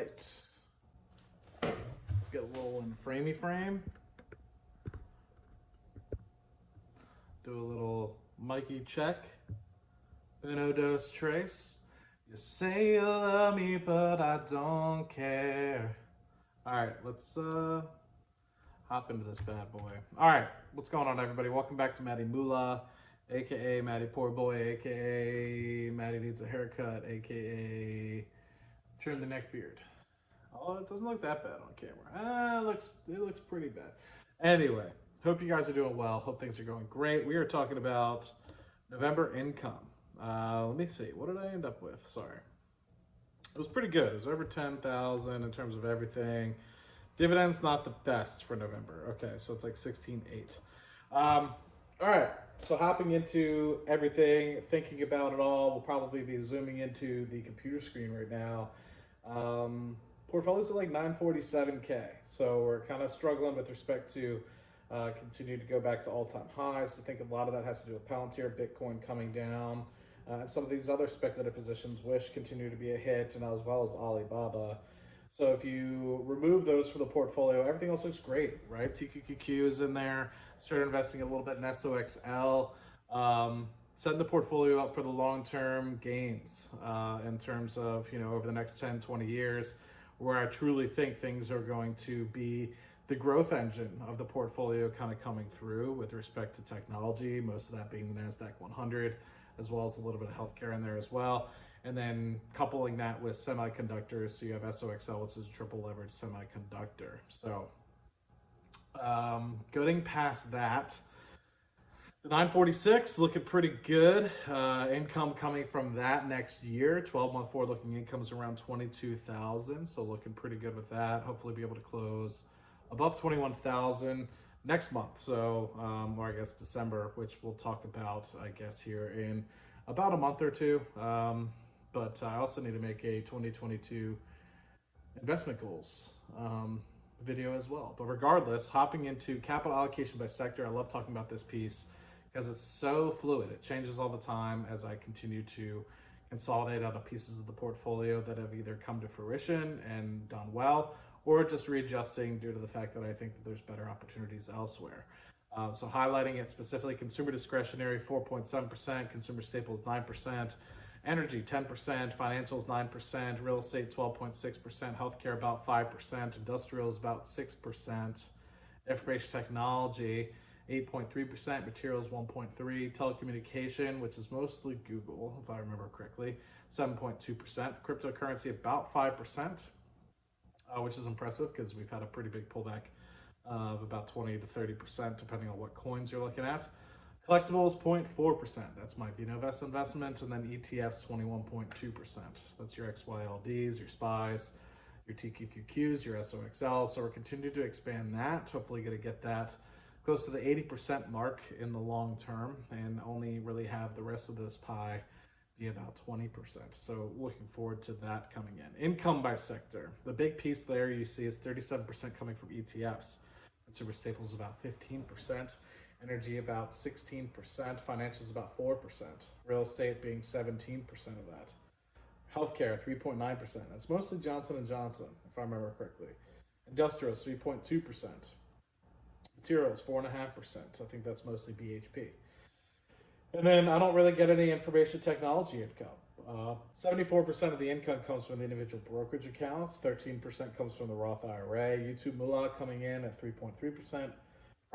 right. Let's get a little in framey frame. Do a little Mikey check. Uno, dos, tres. You say you love me, but I don't care. All right, let's hop into this bad boy. All right, what's going on, everybody? Welcome back to Matty Moolah, aka Matty Poor Boy, aka Matty Needs a Haircut, aka Trim the Neck Beard. Oh, it doesn't look that bad on camera. It looks pretty bad. Anyway, hope you guys are doing well. Hope things are going great. We are talking about November income. Let me see. What did I end up with? Sorry. It was pretty good. It was over 10,000 in terms of everything. Dividends not the best for November. Okay, so it's like 16.8. All right. So hopping into everything, thinking about it all, we'll probably be zooming into the computer screen right now. Portfolio's at like 947K, so we're kind of struggling with respect to continue to go back to all-time highs. I think a lot of that has to do with Palantir, Bitcoin coming down, and some of these other speculative positions, Wish continue to be a hit, and as well as Alibaba. So if you remove those from the portfolio, everything else looks great, right? TQQQ is in there. Start investing a little bit in SOXL. Setting the portfolio up for the long-term gains in terms of, over the next 10, 20 years, where I truly think things are going to be the growth engine of the portfolio kind of coming through with respect to technology, most of that being the NASDAQ 100, as well as a little bit of healthcare in there as well. And then coupling that with semiconductors, so you have SOXL, which is a triple leverage semiconductor. So getting past that, the 946 looking pretty good. Income coming from that next year. 12-month forward-looking income is around 22,000, so looking pretty good with that. Hopefully be able to close above 21,000 next month. So, or I guess December, which we'll talk about, I guess, here in about a month or two. But I also need to make a 2022 investment goals video as well. But regardless, hopping into capital allocation by sector, I love talking about this piece because it's so fluid. It changes all the time as I continue to consolidate out of pieces of the portfolio that have either come to fruition and done well, or just readjusting due to the fact that I think that there's better opportunities elsewhere. So highlighting it specifically, consumer discretionary 4.7%, consumer staples 9%, energy 10%, financials 9%, real estate 12.6%, healthcare about 5%, industrials about 6%, information technology 8.3%, materials 1.3%, telecommunication, which is mostly Google, if I remember correctly, 7.2%, cryptocurrency about 5%, which is impressive because we've had a pretty big pullback of about 20 to 30%, depending on what coins you're looking at. Collectibles 0.4%. That's my Vinovest investment, and then ETFs 21.2%. That's your XYLDs, your SPYs, your TQQQs, your SOXL. So we're continuing to expand that. Hopefully, going to get that close to the 80% mark in the long term, and only really have the rest of this pie be about 20%. So looking forward to that coming in. Income by sector. The big piece there you see is 37% coming from ETFs. Consumer staples about 15%. Energy about 16%, financials about 4%, real estate being 17% of that. Healthcare 3.9%. That's mostly Johnson & Johnson, if I remember correctly. Industrials 3.2%. Materials 4.5%. I think that's mostly BHP. And then I don't really get any information technology income. 74% of the income comes from the individual brokerage accounts. 13% comes from the Roth IRA. YouTube Moolah coming in at 3.3%.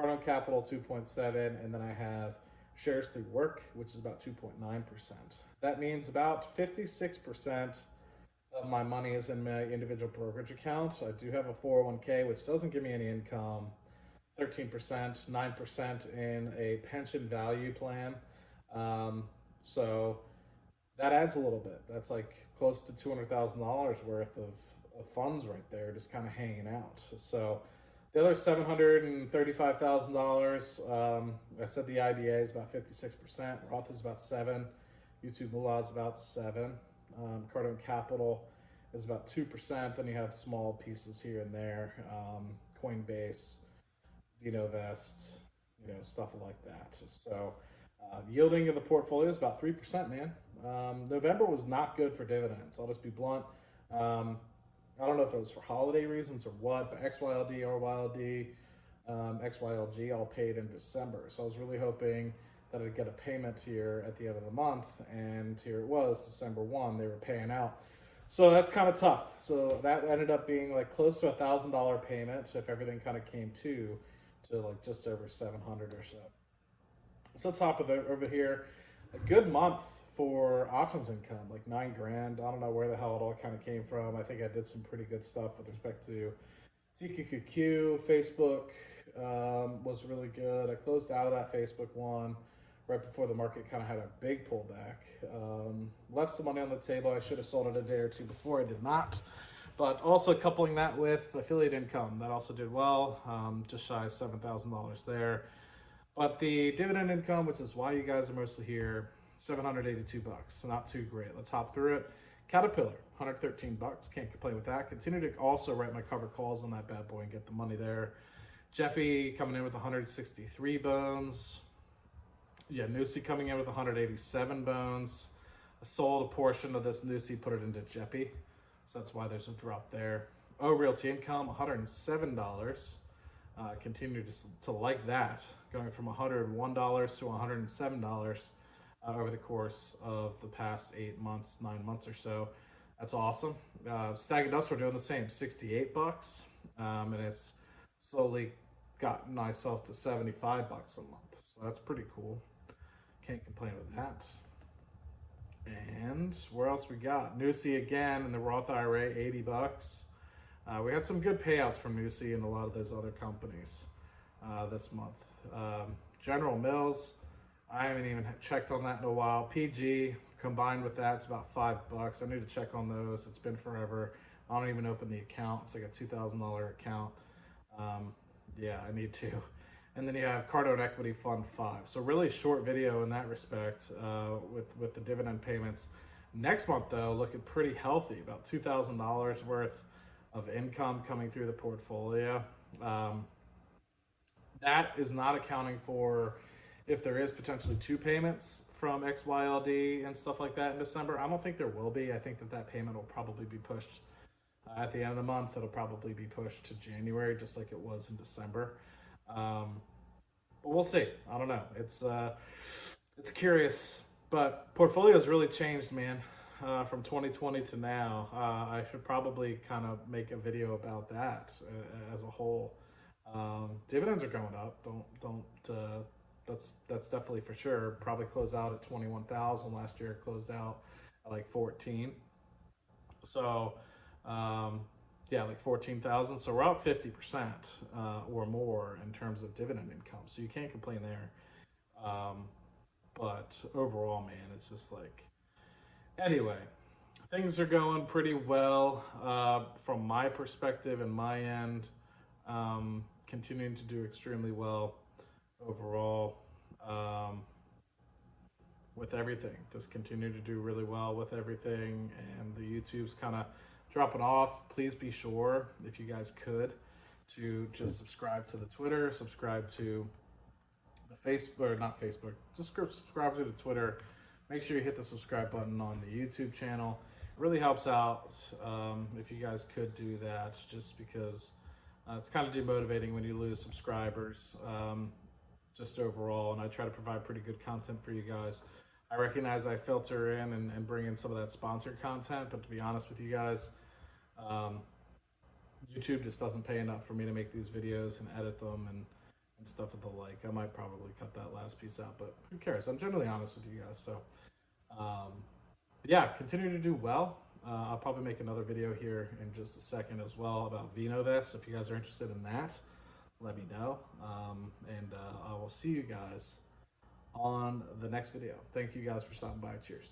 Cardone Capital 2.7%, and then I have shares through work, which is about 2.9%. That means about 56% of my money is in my individual brokerage account. I do have a 401k, which doesn't give me any income. 13%, 9% in a pension value plan. So that adds a little bit. That's like close to $200,000 worth of funds right there, just kind of hanging out. So the other $735,000. I said the IBA is about 56%. Roth is about 7%. YouTube Moolah is about 7%. Cardone Capital is about 2%. Then you have small pieces here and there. Coinbase, Vinovest, stuff like that. So yielding of the portfolio is about 3%, man. November was not good for dividends. I'll just be blunt. I don't know if it was for holiday reasons or what, but XYLD, RYLD, XYLG all paid in December. So I was really hoping that I'd get a payment here at the end of the month, and here it was, December 1, they were paying out. So that's kind of tough. So that ended up being like close to $1,000 payment if everything kind of came to like just over 700 or so. So top of it over here, a good month for options income, like 9 grand. I don't know where the hell it all kind of came from. I think I did some pretty good stuff with respect to TQQQ. Facebook was really good. I closed out of that Facebook one right before the market kind of had a big pullback. Left some money on the table. I should have sold it a day or two before. I did not. But also coupling that with affiliate income, that also did well, just shy of $7,000 there. But the dividend income, which is why you guys are mostly here, 782 bucks. Not too great. Let's hop through it. Caterpillar, 113 bucks. Can't complain with that. Continue to also write my cover calls on that bad boy and get the money there. Jeppy coming in with 163 bones. Yeah, Nusi coming in with 187 bones. I sold a portion of this Nusi, put it into Jeppy. So that's why there's a drop there. Oh, Realty Income, $107. Continue to like that, going from $101 to $107 over the course of the past 8 months, 9 months or so. That's awesome. Stag Industrial doing the same, 68 bucks, and it's slowly gotten myself to 75 bucks a month. So that's pretty cool. Can't complain with that. And where else we got? Nusi again in the Roth IRA, 80 bucks. We had some good payouts from Nusi and a lot of those other companies this month. General Mills, I haven't even checked on that in a while. PG combined with that, it's about 5 bucks. I need to check on those. It's been forever. I don't even open the account. It's like a $2,000 account. Yeah, I need to. And then you have Cardone Equity Fund 5. So really short video in that respect with the dividend payments. Next month though, looking pretty healthy, about $2,000 worth of income coming through the portfolio. That is not accounting for if there is potentially 2 payments from XYLD and stuff like that in December. I don't think there will be. I think that payment will probably be pushed at the end of the month. It'll probably be pushed to January, just like it was in December. But we'll see. I don't know. It's curious, but portfolio's really changed, man. From 2020 to now. I should probably kind of make a video about that as a whole. Dividends are going up. That's definitely for sure. Probably close out at 21,000. Last year it closed out at like 14. So yeah, like 14,000. So we're up 50% or more in terms of dividend income. So you can't complain there. But overall, man, it's just like, anyway, things are going pretty well from my perspective and my end. Continuing to do extremely well overall with everything. Just continue to do really well with everything. And the YouTube's kind of dropping off. Please be sure, if you guys could, to just subscribe to the Twitter, subscribe to the Facebook, or not Facebook, just subscribe to the Twitter. Make sure you hit the subscribe button on the YouTube channel. It really helps out if you guys could do that, just because it's kind of demotivating when you lose subscribers, just overall. And I try to provide pretty good content for you guys. I recognize I filter in and bring in some of that sponsored content, but to be honest with you guys, YouTube just doesn't pay enough for me to make these videos and edit them and stuff of the like. I might probably cut that last piece out, but who cares? I'm generally honest with you guys. So yeah, continue to do well. I'll probably make another video here in just a second as well about Vinovest. If you guys are interested in that, let me know. And I will see you guys on the next video. Thank you guys for stopping by. Cheers.